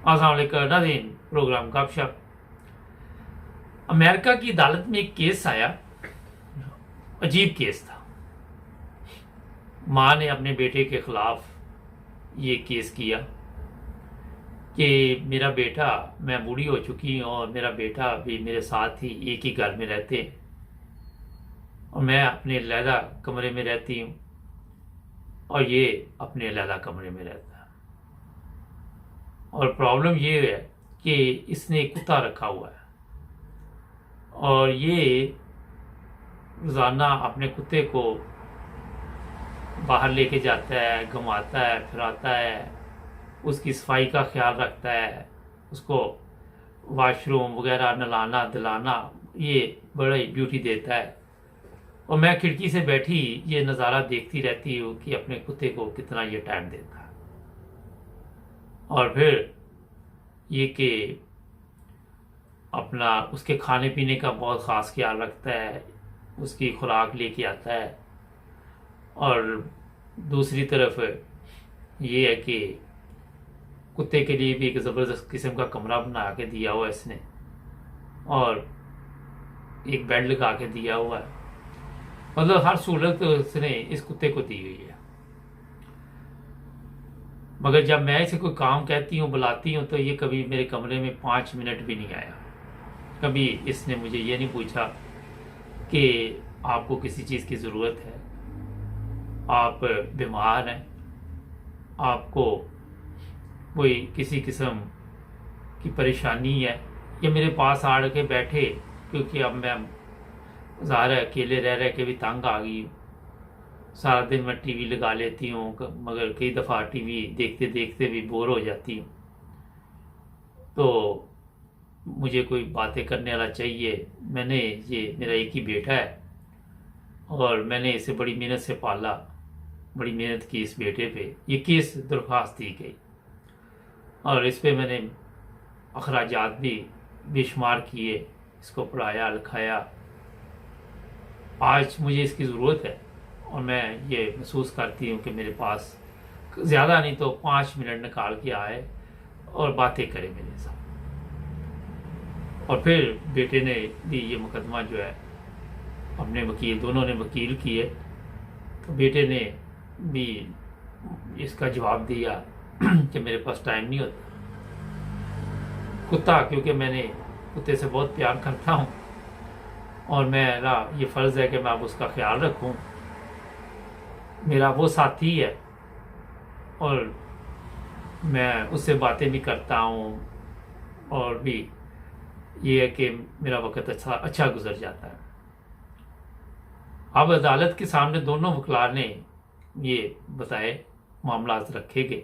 अस्सलाम वालेकुम नाज़रीन, प्रोग्राम गपशप। अमेरिका की अदालत में एक केस आया। अजीब केस था। माँ ने अपने बेटे के खिलाफ ये केस किया कि मेरा बेटा, मैं बूढ़ी हो चुकी हूँ और मेरा बेटा भी मेरे साथ ही एक ही घर में रहते हैं और मैं अपने अलहदा कमरे में रहती हूँ और ये अपने अलहदा कमरे में रहता है। और प्रॉब्लम ये है कि इसने एक कुत्ता रखा हुआ है और ये रोज़ाना अपने कुत्ते को बाहर लेके जाता है, घुमाता है, फिराता है, उसकी सफाई का ख्याल रखता है, उसको वॉशरूम वगैरह नहलाना धुलाना ये बड़ा ही ड्यूटी देता है। और मैं खिड़की से बैठी ये नज़ारा देखती रहती हूँ कि अपने कुत्ते को कितना ये टाइम देता है। और फिर ये कि अपना उसके खाने पीने का बहुत ख़ास ख्याल रखता है, उसकी खुराक लेके आता है। और दूसरी तरफ ये है कि कुत्ते के लिए भी एक ज़बरदस्त किस्म का कमरा बना के दिया हुआ है इसने और एक बेड लगा के दिया हुआ है। मतलब हर सहूलत इसने इस कुत्ते को दी हुई है। मगर जब मैं इसे कोई काम कहती हूँ, बुलाती हूँ, तो ये कभी मेरे कमरे में 5 मिनट भी नहीं आया। कभी इसने मुझे ये नहीं पूछा कि आपको किसी चीज़ की ज़रूरत है, आप बीमार हैं, आपको कोई किसी किस्म की परेशानी है, या मेरे पास आड़ के बैठे, क्योंकि अब मैं ज़ाहिर है अकेले रह रह के भी तंग आ गई हूँ। सारा दिन मैं टीवी लगा लेती हूँ मगर कई दफ़ा टीवी देखते देखते भी बोर हो जाती हूँ। तो मुझे कोई बातें करने वाला चाहिए। मैंने ये मेरा एक ही बेटा है और मैंने इसे बड़ी मेहनत से पाला, बड़ी मेहनत की इस बेटे पे। ये केस दरख्वास्त दी गई और इस पे मैंने अखराजात भी बेशुमार किए, इसको पढ़ाया लिखाया। आज मुझे इसकी ज़रूरत है और मैं ये महसूस करती हूँ कि मेरे पास ज़्यादा नहीं तो 5 मिनट निकाल के आए और बातें करे मेरे साथ। और फिर बेटे ने भी ये मुकदमा जो है अपने वकील, दोनों ने वकील किए, तो बेटे ने भी इसका जवाब दिया कि मेरे पास टाइम नहीं होता। कुत्ता, क्योंकि मैंने कुत्ते से बहुत प्यार करता हूँ और मेरा ये फ़र्ज़ है कि मैं अब उसका ख्याल रखूँ। मेरा वो साथी है और मैं उससे बातें भी करता हूँ और भी ये है कि मेरा वक्त अच्छा गुजर जाता है। अब अदालत के सामने दोनों वकला ने ये बताए मामला रखे गए,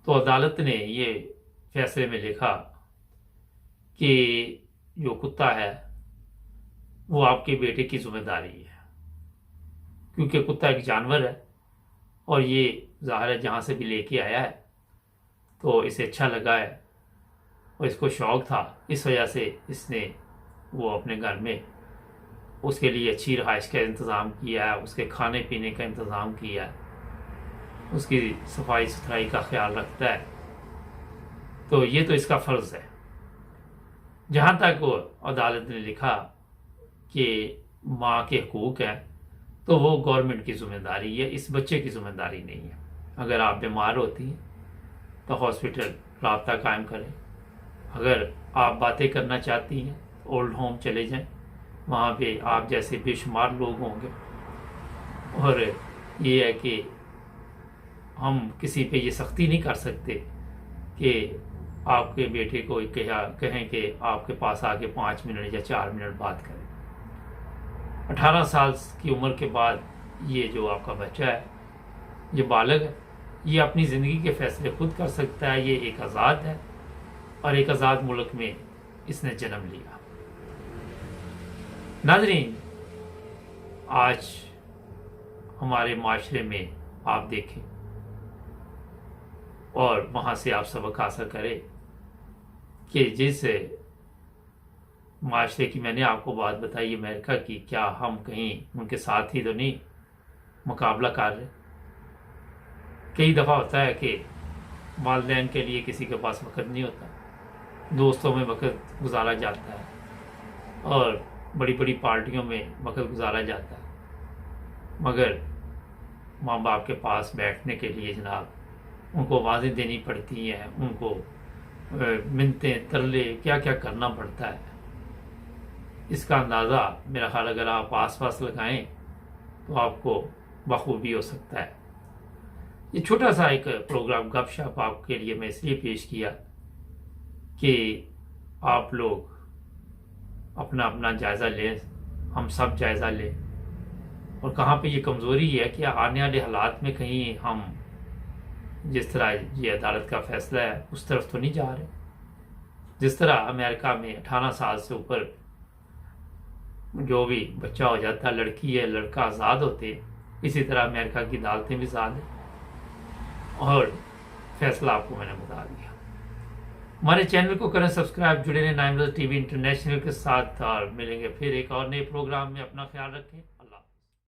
तो अदालत ने ये फैसले में लिखा कि जो कुत्ता है वो आपके बेटे की जिम्मेदारी है, क्योंकि कुत्ता एक जानवर है और ये ज़ाहिर है जहाँ से भी लेके आया है तो इसे अच्छा लगा है और इसको शौक़ था, इस वजह से इसने वो अपने घर में उसके लिए अच्छी रहाइश का इंतज़ाम किया है, उसके खाने पीने का इंतज़ाम किया है, उसकी सफाई सुथराई का ख्याल रखता है। तो ये तो इसका फ़र्ज़ है। जहाँ तक वो अदालत ने लिखा कि माँ के हकूक़ हैं, तो वो गवर्नमेंट की ज़िम्मेदारी है, इस बच्चे की ज़िम्मेदारी नहीं है। अगर आप बीमार होती हैं तो हॉस्पिटल राब्ता कायम करें। अगर आप बातें करना चाहती हैं ओल्ड होम चले जाएं, वहाँ पे आप जैसे बेशुमार लोग होंगे। और ये है कि हम किसी पे ये सख्ती नहीं कर सकते कि आपके बेटे को कहें कि आपके पास आके 5 मिनट या 4 मिनट बात करें। 18 साल की उम्र के बाद ये जो आपका बच्चा है, ये बालिग है, ये अपनी ज़िंदगी के फ़ैसले खुद कर सकता है। ये एक आज़ाद है और एक आज़ाद मुल्क में इसने जन्म लिया। नाज़रीन, आज हमारे माशरे में आप देखें और वहाँ से आप सबक हासिल करें कि जिस माशरे की मैंने आपको बात बताई अमेरिका की, क्या हम कहीं उनके साथ ही तो नहीं मुकाबला कर रहे। कई दफ़ा होता है कि वालिदैन के लिए किसी के पास वक्त नहीं होता, दोस्तों में वक्त गुजारा जाता है और बड़ी बड़ी पार्टियों में वक्त गुजारा जाता है, मगर माँ बाप के पास बैठने के लिए जनाब उनको आवाज़ें देनी पड़ती हैं, उनको मिन्नते तरले क्या क्या करना पड़ता है। इसका अंदाज़ा मेरा ख्याल अगर आप आस पास लगाएं तो आपको बखूबी हो सकता है। ये छोटा सा एक प्रोग्राम गपशप आपके लिए मैं इसलिए पेश किया कि आप लोग अपना अपना जायज़ा लें, हम सब जायज़ा लें, और कहाँ पे ये कमज़ोरी है कि आने वाले हालात में कहीं हम जिस तरह ये अदालत का फैसला है उस तरफ तो नहीं जा रहे। जिस तरह अमेरिका में 18 साल से ऊपर जो भी बच्चा हो जाता है, लड़की है लड़का आज़ाद होते, इसी तरह अमेरिका की अदालतें भी आज़ाद हैं। और फैसला आपको मैंने बता दिया। हमारे चैनल को करें सब्सक्राइब, जुड़े रहें 9 टीवी इंटरनेशनल के साथ, और मिलेंगे फिर एक और नए प्रोग्राम में। अपना ख्याल रखें।